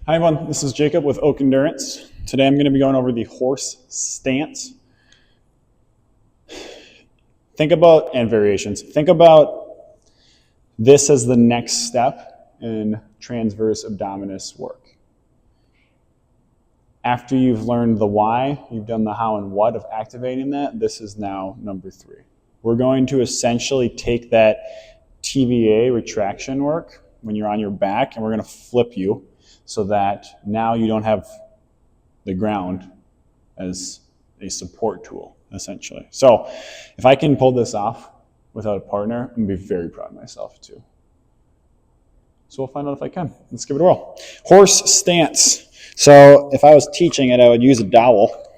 Hi everyone, this is Jacob with Oak Endurance. Today I'm going to be going over the horse stance. And variations. Think about this as the next step in transverse abdominis work. After you've learned the why, you've done the how and what of activating that, this is now number 3. We're going to essentially take that TVA retraction work when you're on your back, and we're going to flip you so that now you don't have the ground as a support tool, essentially. So if I can pull this off without a partner, I'm going to be very proud of myself too. So we'll find out if I can. Let's give it a whirl. Horse stance. So if I was teaching it, I would use a dowel.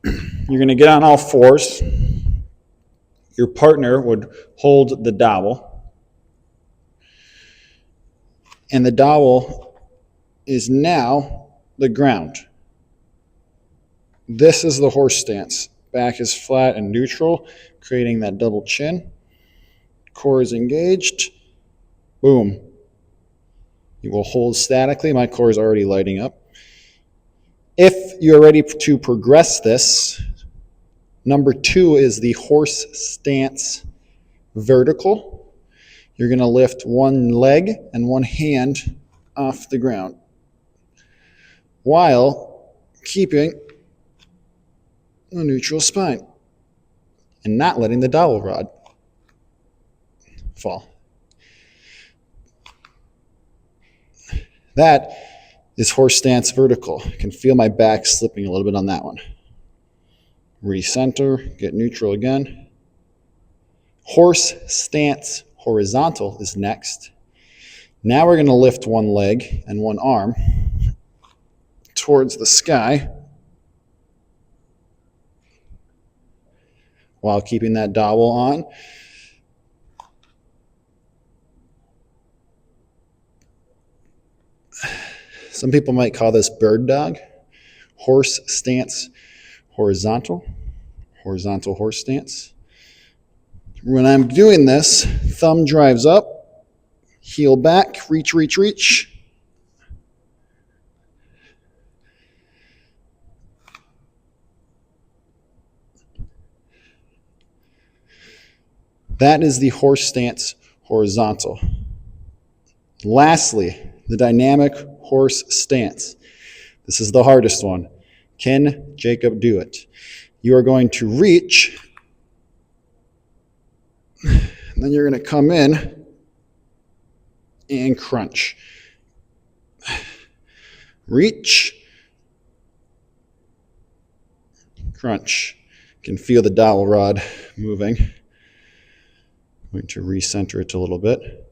You're going to get on all fours. Your partner would hold the dowel. And the dowel is now the ground. This is the horse stance. Back is flat and neutral, creating that double chin. Core is engaged. Boom. You will hold statically. My core is already lighting up. If you're ready to progress this, number 2 is the horse stance vertical. You're going to lift one leg and one hand off the ground while keeping a neutral spine and not letting the dowel rod fall. That is horse stance vertical. I can feel my back slipping a little bit on that one. Recenter, get neutral again. Horse stance horizontal is next. Now we're going to lift one leg and one arm towards the sky while keeping that dowel on. Some people might call this bird dog. Horse stance horizontal. Horizontal horse stance. When I'm doing this, thumb drives up, heel back, reach, reach, reach. That is the horse stance horizontal. Lastly, the dynamic horse stance. This is the hardest one. Can Jacob do it? You are going to reach, and then you're going to come in and crunch. Reach, crunch. You can feel the dowel rod moving. I'm going to recenter it a little bit.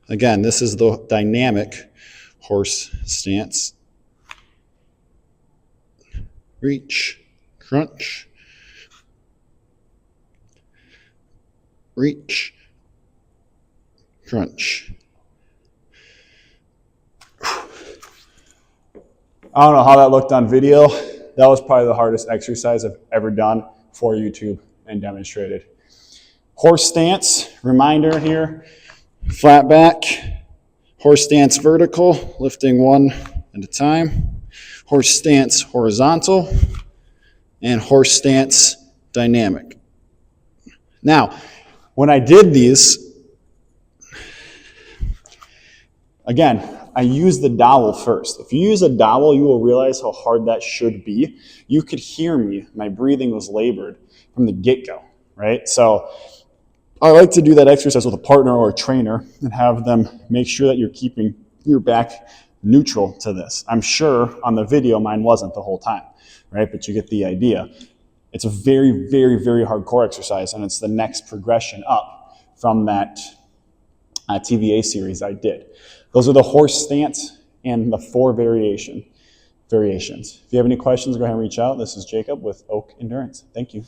Again, this is the dynamic horse stance. Reach, crunch. Reach, crunch. I don't know how that looked on video. That was probably the hardest exercise I've ever done for YouTube and demonstrated. Horse stance, reminder here, flat back, horse stance vertical, lifting one at a time, horse stance horizontal, and horse stance dynamic. Now, when I did these, again, I used the dowel first. If you use a dowel, you will realize how hard that should be. You could hear me. My breathing was labored from the get-go, right? So I like to do that exercise with a partner or a trainer and have them make sure that you're keeping your back neutral to this. I'm sure on the video mine wasn't the whole time, right? But you get the idea. It's a very, very, very hard core exercise, and it's the next progression up from that TVA series I did. Those are the horse stance and the 4 variations. If you have any questions, go ahead and reach out. This is Jacob with Oak Endurance. Thank you.